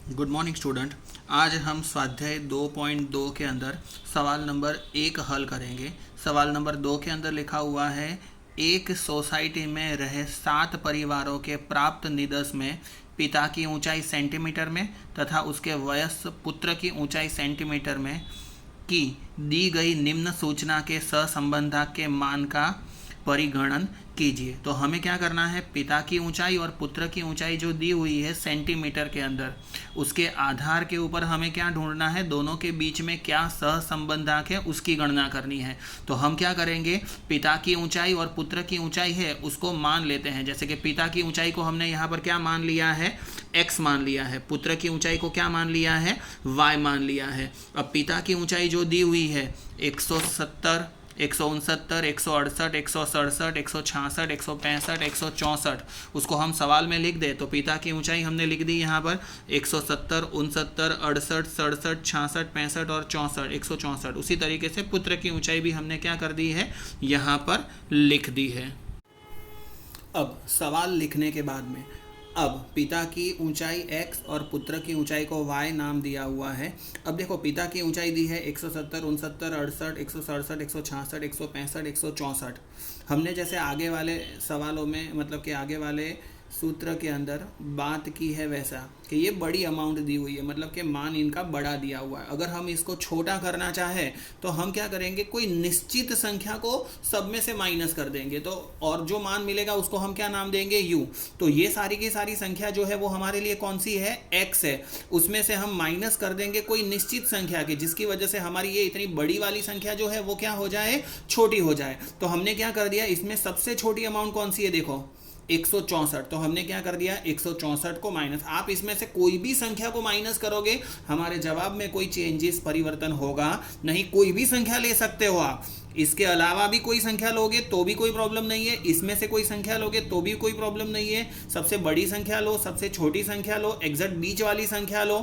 Good morning student. आज हम स्वाध्याय 2.2 के अंदर सवाल नंबर 1 हल करेंगे। सवाल नंबर 2 के अंदर लिखा हुआ है, एक सोसाइटी में रहे 7 परिवारों के प्राप्त निदर्श में पिता की ऊंचाई सेंटीमीटर में तथा उसके वयस्क पुत्र की ऊंचाई सेंटीमीटर में की दी गई निम्न सूचना के सहसंबंधक के मान का परिगणन कीजिए। तो हमें क्या करना है, पिता की ऊंचाई और पुत्र की ऊंचाई जो दी हुई है सेंटीमीटर के अंदर, उसके आधार के ऊपर हमें क्या ढूंढना है, दोनों के बीच में क्या सहसंबंधक है उसकी गणना करनी है। तो हम क्या करेंगे, पिता की ऊंचाई और पुत्र की ऊंचाई है उसको मान लेते हैं। जैसे कि पिता की ऊंचाई को हमने यहाँ पर क्या मान लिया है, x मान लिया है। पुत्र की ऊंचाई को क्या मान लिया है, y मान लिया है। अब पिता की ऊंचाई जो दी हुई है 170, 169, 168, 167, 166, 165, 164, उसको हम सवाल में लिख दें तो पिता की ऊंचाई हमने लिख दी यहाँ पर 170, 69, 68, 67, 66, 65 और 64, 164। उसी तरीके से पुत्र की ऊंचाई भी हमने क्या कर दी है, यहाँ पर लिख दी है। अब सवाल लिखने के बाद में अब पिता की ऊंचाई x और पुत्र की ऊंचाई को y नाम दिया हुआ है। अब देखो, पिता की ऊंचाई दी है 170, 69, 68, 167, 166, 165, 164। हमने जैसे आगे वाले सवालों में, मतलब कि आगे वाले सूत्र के अंदर बात की है वैसा कि ये बड़ी अमाउंट दी हुई है, मतलब कि मान इनका बड़ा दिया हुआ है। अगर हम इसको छोटा करना चाहें तो हम क्या करेंगे, कोई निश्चित संख्या को सब में से माइनस कर देंगे, तो और जो मान मिलेगा उसको हम क्या नाम देंगे, u। तो ये सारी की सारी संख्या जो है वो हमारे लिए कौन सी है, x है। उसमें से हम माइनस कर देंगे कोई निश्चित संख्या की, जिसकी वजह से हमारी ये इतनी बड़ी वाली संख्या जो है वो क्या हो जाए, छोटी हो जाए। तो हमने क्या कर दिया, इसमें सबसे छोटी अमाउंट कौन सी है, देखो 164। तो हमने क्या कर दिया, 164 को माइनस। आप इसमें से कोई भी संख्या को माइनस करोगे, हमारे जवाब में कोई चेंजेस, परिवर्तन होगा नहीं। कोई भी संख्या ले सकते हो आप, इसके अलावा भी कोई संख्या लोगे तो भी कोई प्रॉब्लम नहीं है, इसमें से कोई संख्या लोगे तो भी कोई प्रॉब्लम नहीं है। सबसे बड़ी संख्या लो, सबसे छोटी संख्या लो, एग्जैक्ट बीच वाली संख्या लो,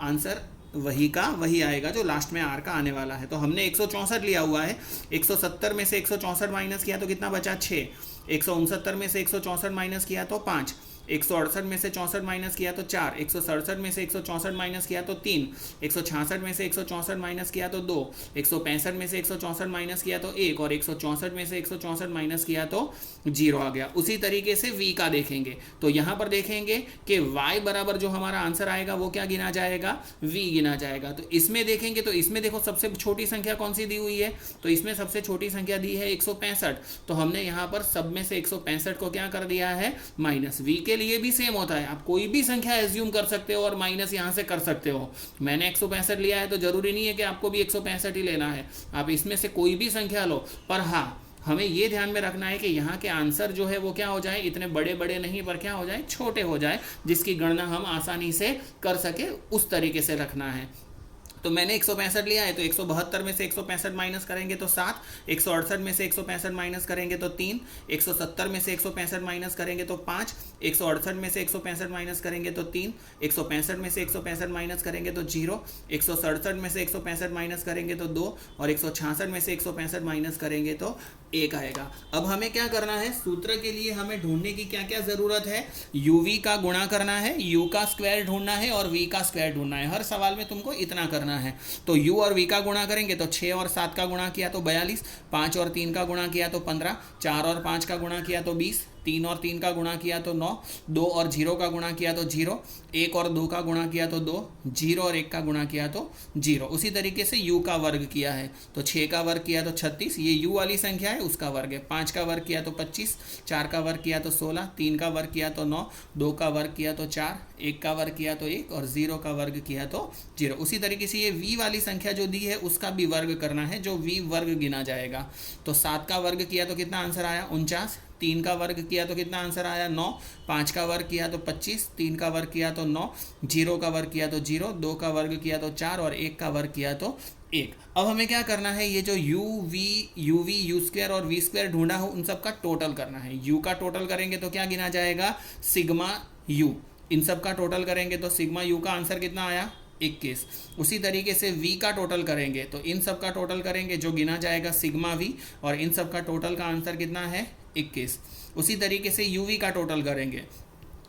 आंसर वही का वही आएगा जो लास्ट में आर का आने वाला है। तो हमने 164 लिया हुआ है, 170 में से 164 माइनस किया तो कितना बचा, 6। 169 में से 164 माइनस किया तो 5। 168 में से 64 माइनस किया तो 4। 167 में से 164 माइनस किया तो 3। 166 में से 164 माइनस किया तो 2। 165 में से 164 माइनस किया तो 1 और 164 में से 164 माइनस किया तो 0 आ गया। उसी तरीके से v का देखेंगे तो यहाँ पर देखेंगे कि y बराबर जो हमारा आंसर आएगा वो क्या गिना जाएगा, v गिना जाएगा। तो इसमें देखेंगे तो इसमें देखो सबसे छोटी संख्या कौन सी दी हुई है, तो इसमें सबसे छोटी संख्या दी है 165। तो हमने यहाँ पर सब में से 165 को क्या कर दिया है, माइनस। v के लिए भी सेम होता है, आप कोई भी संख्या एज्यूम कर सकते हो और माइनस यहाँ से कर सकते हो। मैंने 165 लिया है तो जरूरी नहीं है कि आपको भी 165 ही लेना है, आप इसमें से कोई भी संख्या लो। पर हाँ, हमें ये ध्यान में रखना है कि यहाँ के आंसर जो है वो क्या हो जाए, इतने बड़े बड़े नहीं पर क्या हो जाए, छोटे हो जाए, जिसकी गणना हम आसानी से कर सके, उस तरीके से रखना है। तो मैंने 165 लिया है तो 172 में से 165 माइनस करेंगे तो 7। 168 में से 165 माइनस करेंगे तो 3। 170 में से 165 माइनस करेंगे तो 5। 168 में से 165 माइनस करेंगे तो 3। 165 में से 165 माइनस करेंगे तो 0। 167 में से 165 माइनस करेंगे तो 2 और 166 में से 165 माइनस करेंगे तो 1 आएगा। अब हमें क्या करना है, सूत्र के लिए हमें ढूंढने की क्या क्या जरूरत है, uv का गुणा करना है, u का स्क्वायर ढूंढना है और v का स्क्वायर ढूंढना है। हर सवाल में तुमको इतना करना है। तो u और v का गुणा करेंगे तो 6 और 7 का गुणा किया तो 42, 5 और 3 का गुणा किया तो 15, 4 और 5 का गुणा किया तो 20, 3 और 3 का गुणा किया तो 9, 2 और 0 का गुणा किया तो 0, 1 और 2 का गुणा किया तो 2, 0 और 1 का गुणा किया तो 0। उसी तरीके से u का वर्ग किया है तो 6 का वर्ग किया तो 36, ये u वाली संख्या है उसका वर्ग है। 5 का वर्ग किया तो 25, 4 का वर्ग किया तो 16, 3 का वर्ग किया तो 9, 2 का वर्ग किया तो 4, 1 का वर्ग किया तो 1 और 0 का वर्ग किया तो 0। उसी तरीके से ये v वाली संख्या जो दी है उसका भी वर्ग करना है, जो v वर्ग गिना जाएगा। तो 7 का वर्ग किया तो कितना आंसर आया, 49। 3 का वर्ग किया तो कितना आंसर आया, 9। 5 का वर्ग किया तो 25, 3 का वर्ग किया तो 9, 0 का वर्ग किया तो 0, 2 का वर्ग किया तो 4 और 1 का वर्ग किया तो 1। अब हमें क्या करना है, ये जो u स्क्वायर और v स्क्वायर ढूंढा हो उन सब का टोटल करना है। u का टोटल करेंगे तो क्या गिना जाएगा, सिग्मा u। इन सब का टोटल करेंगे तो सिग्मा u का आंसर कितना आया, 21। उसी तरीके से v का टोटल करेंगे तो इन सब का टोटल करेंगे जो गिना जाएगा सिग्मा v, और इन सब का टोटल का आंसर कितना है, 21। उसी तरीके से uv का टोटल करेंगे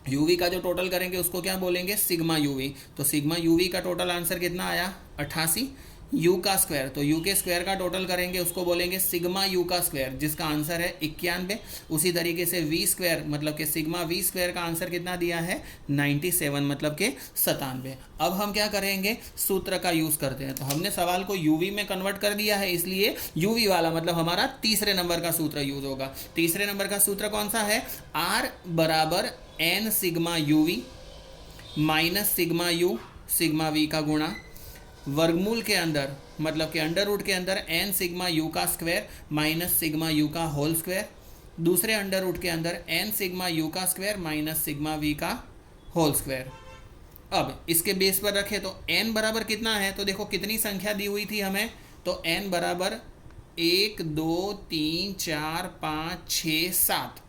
यूवी का जो टोटल करेंगे उसको क्या बोलेंगे, सिग्मा यूवी। तो सिग्मा यूवी का टोटल आंसर कितना आया, 88। यू का स्क्वायर, तो यू के स्क्वायर का टोटल करेंगे उसको बोलेंगे सिग्मा यू का स्क्वायर, जिसका आंसर है 91। उसी तरीके से वी स्क्वायर मतलब कि सिग्मा वी स्क्वायर का आंसर कितना दिया है, 97 मतलब कि 97। अब हम क्या करेंगे, सूत्र का यूज़ करते हैं। तो हमने सवाल को यूवी में कन्वर्ट कर दिया है, इसलिए यूवी वाला मतलब हमारा तीसरे नंबर का सूत्र यूज होगा। तीसरे नंबर का सूत्र कौन सा है, आर बराबर N sigma UV minus sigma U sigma V का गुणा वर्गमूल के अंदर मतलब कि अंडर रूट के अंदर एन सिग्मा यू का स्क्वायर माइनस सिग्मा यू का होल स्क्वायर, दूसरे अंडर रूट के अंदर एन सिग्मा यू का स्क्वायर माइनस सिग्मा वी का होल स्क्वायर। अब इसके बेस पर रखें तो n बराबर कितना है, तो देखो कितनी संख्या दी हुई थी हमें, तो n बराबर 1 2 3 4 5 6 7,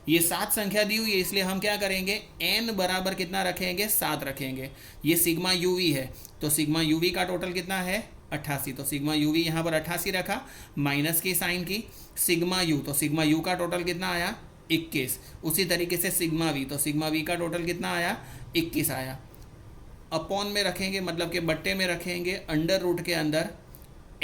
ये 7 संख्या दी हुई है, इसलिए हम क्या करेंगे, n बराबर कितना रखेंगे, 7 रखेंगे। ये सिग्मा यूवी है, तो सिग्मा यूवी का टोटल कितना है, 88। तो सिग्मा यूवी यहाँ पर 88 रखा, माइनस की साइन की, सिग्मा यू, तो सिग्मा यू का टोटल कितना आया, 21। उसी तरीके से सिग्मा वी, तो सिग्मा वी का टोटल कितना आया, 21 आया। अपॉन में रखेंगे मतलब कि बट्टे में रखेंगे अंडर रूट के अंदर,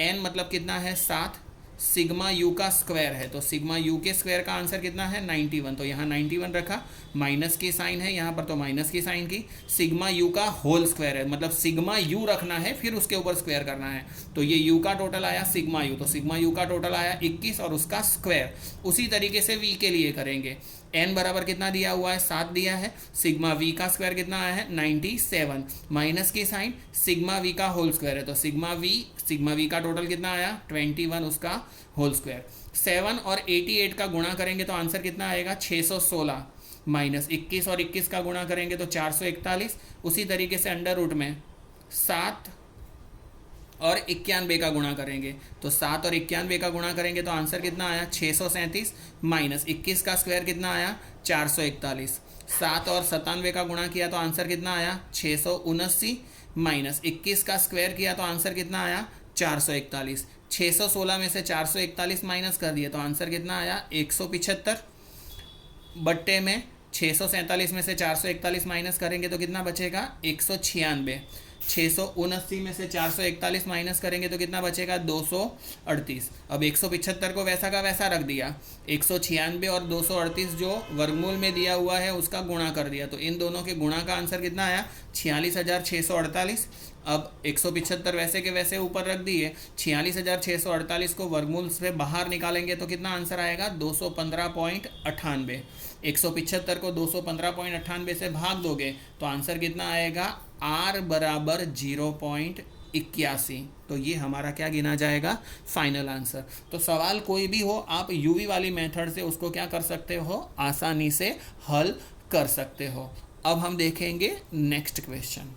n मतलब कितना है, 7, सिग्मा यू का स्क्वायर है, तो सिग्मा यू के स्क्वायर का आंसर कितना है, 91। तो यहाँ 91 रखा, माइनस की साइन है यहाँ पर, तो माइनस की साइन की, सिग्मा यू का होल स्क्वायर है मतलब सिग्मा यू रखना है फिर उसके ऊपर स्क्वायर करना है। तो ये यू का टोटल आया सिग्मा यू, तो सिग्मा यू का टोटल आया 21 और उसका स्क्वायर। उसी तरीके से वी के लिए करेंगे, n बराबर कितना दिया हुआ है, 7 दिया है, सिग्मा वी का स्क्वायर कितना आया है, 97, माइनस की साइन, सिग्मा वी का होल स्क्वायर है, तो सिग्मा वी का टोटल कितना आया, 21, उसका होल स्क्वायर। 7 और 88 का गुणा करेंगे तो आंसर कितना आएगा, 616, माइनस 21 और 21 का गुणा करेंगे तो 441। उसी तरीके से अंडर रूट में 7 और 91 का गुणा करेंगे, तो 7 और 91 का गुणा करेंगे तो आंसर कितना आया, 637, माइनस 21 का स्क्वायर कितना आया, 441। 7 और 97 का गुणा किया तो आंसर कितना आया, 679, माइनस 21 का स्क्वायर किया तो आंसर कितना आया, 441। 616 में से 441 माइनस कर दिए तो आंसर कितना आया, 175। बट्टे में 647 में से 441 माइनस करेंगे तो कितना बचेगा, 196। 679 में से 441 माइनस करेंगे तो कितना बचेगा, 238। अब 175 को वैसा का वैसा रख दिया, 196 और 238 जो वर्गमूल में दिया हुआ है उसका गुणा कर दिया, तो इन दोनों के गुणा का आंसर कितना आया, 46,648। अब 175 वैसे के वैसे ऊपर रख दिए, 46,648 को वर्गमूल से बाहर निकालेंगे तो कितना आंसर आएगा, 215.98। 175 को 215.98 से भाग दोगे तो आंसर कितना आएगा, r बराबर 0.81। तो ये हमारा क्या गिना जाएगा, फाइनल आंसर। तो सवाल कोई भी हो आप यूवी वाली मेथड से उसको क्या कर सकते हो, आसानी से हल कर सकते हो। अब हम देखेंगे नेक्स्ट क्वेश्चन।